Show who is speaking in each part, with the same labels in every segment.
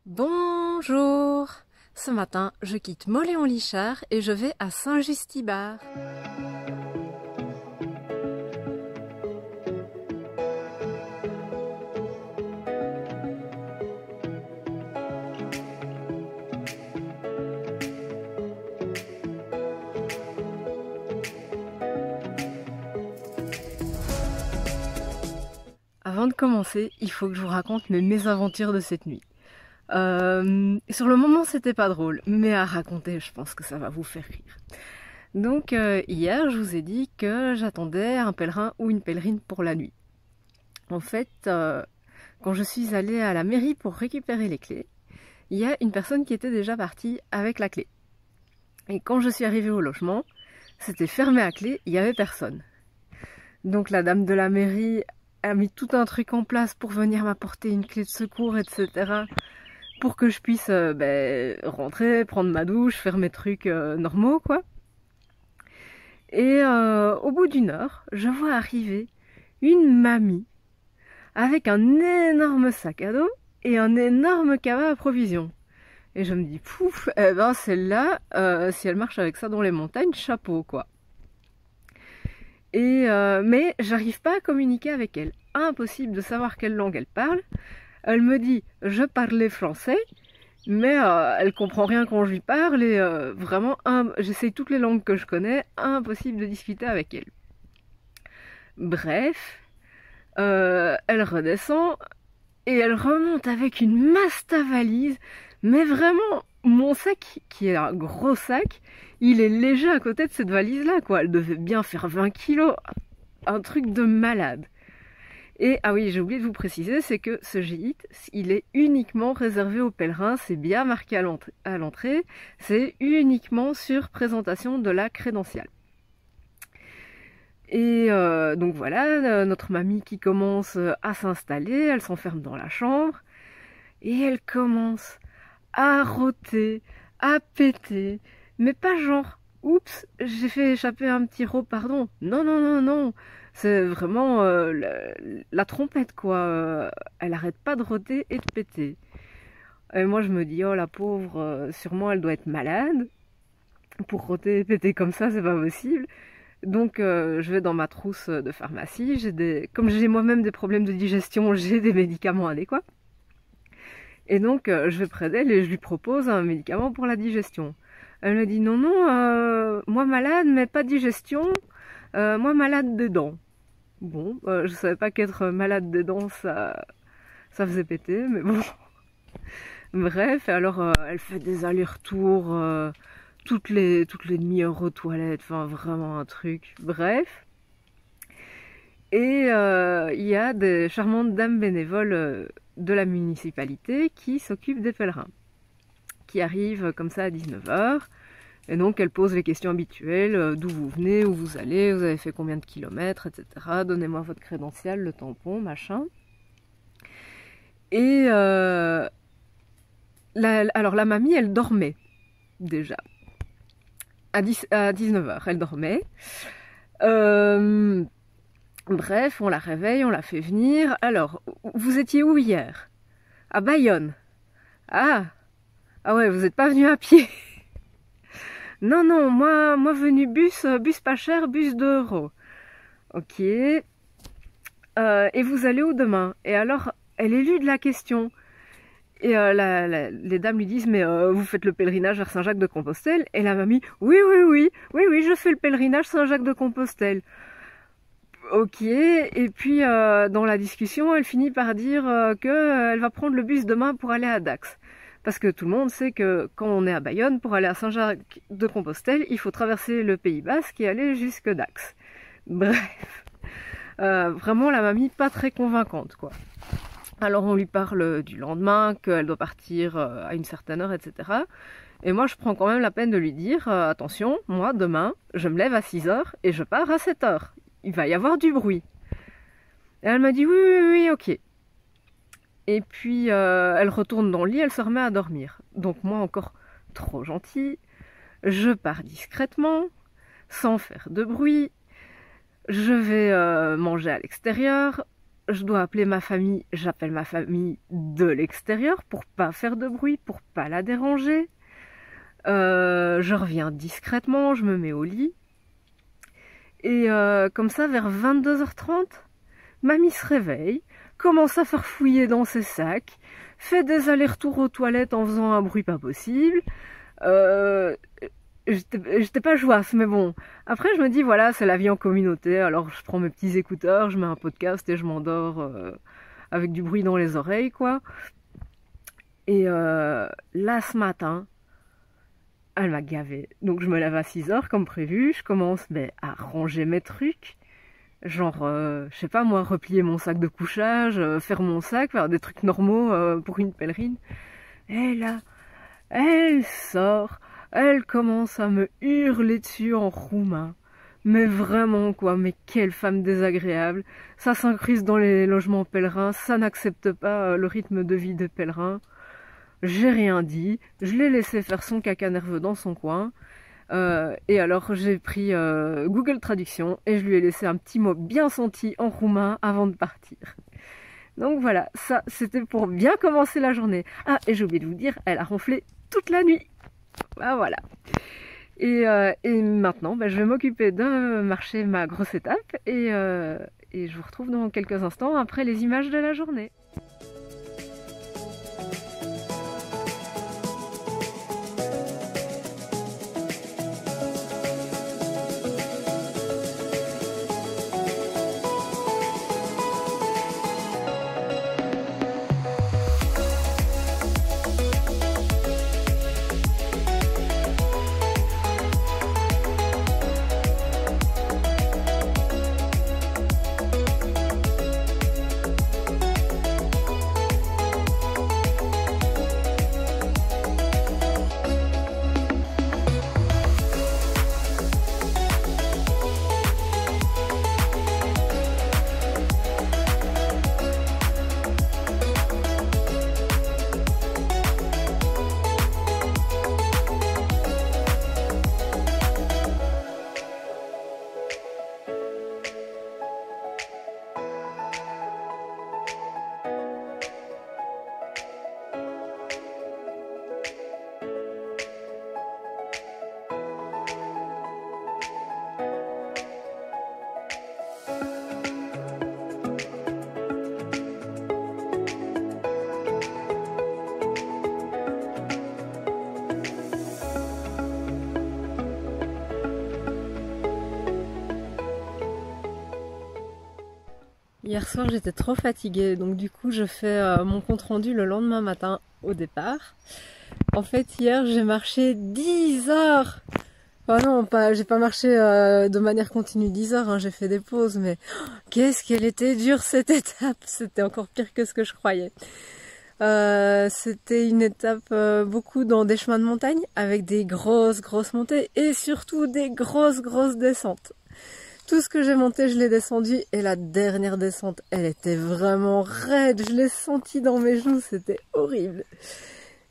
Speaker 1: Bonjour! Ce matin, je quitte Mauléon-Lichard et je vais à Saint-Justibard. Avant de commencer, il faut que je vous raconte mes mésaventures de cette nuit. Sur le moment, c'était pas drôle, mais à raconter, je pense que ça va vous faire rire. Donc, hier, je vous ai dit que j'attendais un pèlerin ou une pèlerine pour la nuit. En fait, quand je suis allée à la mairie pour récupérer les clés, il y a une personne qui était déjà partie avec la clé. Et quand je suis arrivée au logement, c'était fermé à clé, il n'y avait personne. Donc la dame de la mairie a mis tout un truc en place pour venir m'apporter une clé de secours, etc. pour que je puisse rentrer, prendre ma douche, faire mes trucs normaux, quoi. Et au bout d'une heure, je vois arriver une mamie avec un énorme sac à dos et un énorme cabas à provisions. Et je me dis, pouf, eh ben celle-là, si elle marche avec ça dans les montagnes, chapeau, quoi. Et mais j'arrive pas à communiquer avec elle. Impossible de savoir quelle langue elle parle. Elle me dit, je parlais français, mais elle comprend rien quand je lui parle et vraiment, j'essaye toutes les langues que je connais, impossible de discuter avec elle. Bref, elle redescend et elle remonte avec une masta valise, mais vraiment, mon sac, qui est un gros sac, il est léger à côté de cette valise-là, quoi. Elle devait bien faire 20 kilos, un truc de malade. Et, ah oui, j'ai oublié de vous préciser, c'est que ce gîte, il est uniquement réservé aux pèlerins, c'est bien marqué à l'entrée, c'est uniquement sur présentation de la crédentiale. Et donc voilà, notre mamie qui commence à s'installer, elle s'enferme dans la chambre, et elle commence à rôter, à péter, mais pas genre, oups, j'ai fait échapper un petit rot, pardon. Non, non, non, non. C'est vraiment la trompette, quoi. Elle arrête pas de rôter et de péter. Et moi, je me dis, oh la pauvre, sûrement elle doit être malade. Pour rôter et péter comme ça, c'est pas possible. Donc, je vais dans ma trousse de pharmacie. Comme j'ai moi-même des problèmes de digestion, j'ai des médicaments adéquats. Et donc, je vais près d'elle et je lui propose un médicament pour la digestion. Elle me dit, non, non, moi malade, mais pas de digestion. Moi malade des dents. Bon, je savais pas qu'être malade des dents, ça faisait péter, mais bon. Bref, alors elle fait des allers-retours toutes les demi-heures aux toilettes, enfin vraiment un truc. Bref. Et il y a des charmantes dames bénévoles de la municipalité qui s'occupent des pèlerins, qui arrivent comme ça à 19h. Et donc, elle pose les questions habituelles, d'où vous venez, où vous allez, vous avez fait combien de kilomètres, etc. Donnez-moi votre crédential, le tampon, machin. Et alors, la mamie, elle dormait, déjà. À 19h, elle dormait. Bref, on la réveille, on la fait venir. Alors, vous étiez où hier? À Bayonne. Ah ouais, vous n'êtes pas venu à pied. Non, non, moi venu bus pas cher, bus 2 €. Ok. Et vous allez où demain? Et alors, elle élude la question. Et les dames lui disent, mais vous faites le pèlerinage vers Saint-Jacques-de-Compostelle? Et la mamie, oui, je fais le pèlerinage Saint-Jacques-de-Compostelle. Ok, et puis dans la discussion, elle finit par dire qu'elle va prendre le bus demain pour aller à Dax. Parce que tout le monde sait que quand on est à Bayonne, pour aller à Saint-Jacques-de-Compostelle, il faut traverser le Pays Basque et aller jusque Dax. Bref, vraiment la mamie pas très convaincante, quoi. Alors on lui parle du lendemain, qu'elle doit partir à une certaine heure, etc. Et moi je prends quand même la peine de lui dire, attention, moi demain, je me lève à 6h et je pars à 7h. Il va y avoir du bruit. Et elle m'a dit, oui, ok. Et puis, elle retourne dans le lit, elle se remet à dormir. Donc moi, encore trop gentille, je pars discrètement, sans faire de bruit. Je vais manger à l'extérieur. je dois appeler ma famille, j'appelle ma famille de l'extérieur pour pas faire de bruit, pour pas la déranger. Je reviens discrètement, je me mets au lit. Et comme ça, vers 22h30, mamie se réveille, commence à farfouiller dans ses sacs, fait des allers-retours aux toilettes en faisant un bruit pas possible. J'étais pas joyeuse, mais bon. Après, je me dis, voilà, c'est la vie en communauté. Alors, je prends mes petits écouteurs, je mets un podcast et je m'endors avec du bruit dans les oreilles, quoi. Et là, ce matin, elle m'a gavé. Donc, je me lève à 6h, comme prévu. Je commence à ranger mes trucs. Genre, je sais pas moi, replier mon sac de couchage, faire mon sac, faire des trucs normaux pour une pèlerine. Et là, elle sort. Elle commence à me hurler dessus en roumain. Mais vraiment quoi, mais quelle femme désagréable. Ça s'incruste dans les logements pèlerins, ça n'accepte pas le rythme de vie des pèlerins. J'ai rien dit, je l'ai laissé faire son caca nerveux dans son coin. Et alors j'ai pris Google Traduction et je lui ai laissé un petit mot bien senti en roumain avant de partir. Donc voilà, ça c'était pour bien commencer la journée. Ah, et j'ai oublié de vous dire, elle a ronflé toute la nuit. Ah, voilà. Et maintenant, je vais m'occuper de marcher ma grosse étape et je vous retrouve dans quelques instants après les images de la journée. Hier soir j'étais trop fatiguée, donc du coup je fais mon compte rendu le lendemain matin au départ. En fait hier j'ai marché 10 heures. Enfin non, j'ai pas marché de manière continue 10 heures, hein, j'ai fait des pauses, mais qu'est-ce qu'elle était dure cette étape. C'était encore pire que ce que je croyais. C'était une étape beaucoup dans des chemins de montagne avec des grosses montées et surtout des grosses descentes. Tout ce que j'ai monté, je l'ai descendu et la dernière descente, elle était vraiment raide. Je l'ai senti dans mes genoux, c'était horrible.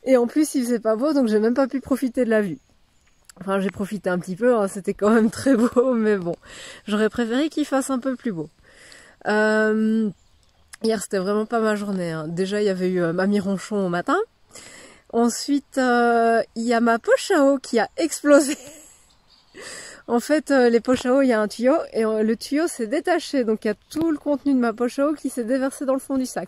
Speaker 1: Et en plus, il faisait pas beau, donc j'ai même pas pu profiter de la vue. Enfin, j'ai profité un petit peu, hein, c'était quand même très beau, mais bon. J'aurais préféré qu'il fasse un peu plus beau. Hier, c'était vraiment pas ma journée, hein. Déjà, il y avait eu Mamie Ronchon au matin. Ensuite, il y a ma poche à eau qui a explosé. En fait, les poches à eau, il y a un tuyau et le tuyau s'est détaché. Donc, il y a tout le contenu de ma poche à eau qui s'est déversé dans le fond du sac.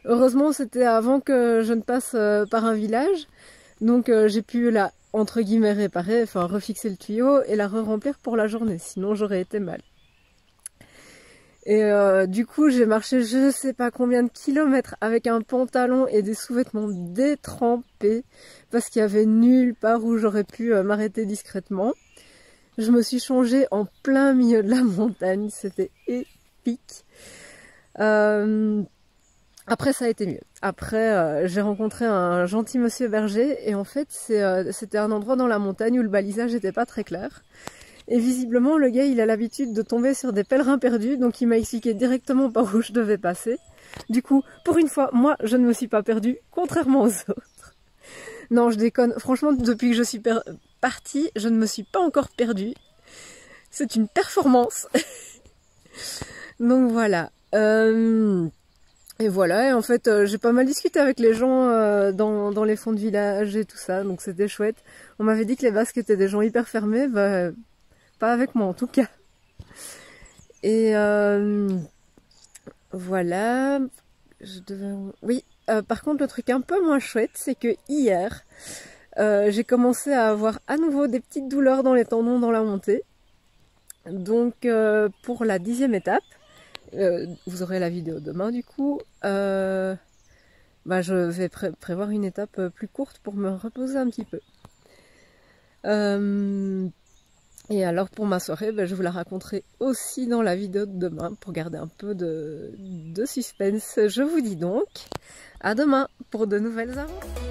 Speaker 1: Heureusement, c'était avant que je ne passe par un village. Donc, j'ai pu la, entre guillemets, réparer, enfin, refixer le tuyau et la re-remplir pour la journée. Sinon, j'aurais été mal. Et du coup, j'ai marché je sais pas combien de kilomètres avec un pantalon et des sous-vêtements détrempés parce qu'il y avait nulle part où j'aurais pu m'arrêter discrètement. Je me suis changée en plein milieu de la montagne, c'était épique. Après, ça a été mieux. Après, j'ai rencontré un gentil monsieur berger et en fait, c'était un endroit dans la montagne où le balisage n'était pas très clair. Et visiblement, le gars, il a l'habitude de tomber sur des pèlerins perdus, donc il m'a expliqué directement par où je devais passer. Du coup, pour une fois, moi, je ne me suis pas perdue, contrairement aux autres. Non, je déconne. Franchement, depuis que je suis partie, je ne me suis pas encore perdue. C'est une performance. Donc voilà. Et voilà, et en fait, j'ai pas mal discuté avec les gens dans les fonds de village et tout ça, donc c'était chouette. On m'avait dit que les Basques étaient des gens hyper fermés, bah, pas avec moi en tout cas. Et voilà, oui, par contre, le truc un peu moins chouette, c'est que hier, j'ai commencé à avoir à nouveau des petites douleurs dans les tendons dans la montée. Donc, pour la 10e étape, vous aurez la vidéo demain du coup, bah, je vais prévoir une étape plus courte pour me reposer un petit peu. Et alors pour ma soirée, bah, je vous la raconterai aussi dans la vidéo de demain pour garder un peu de suspense. Je vous dis donc à demain pour de nouvelles aventures.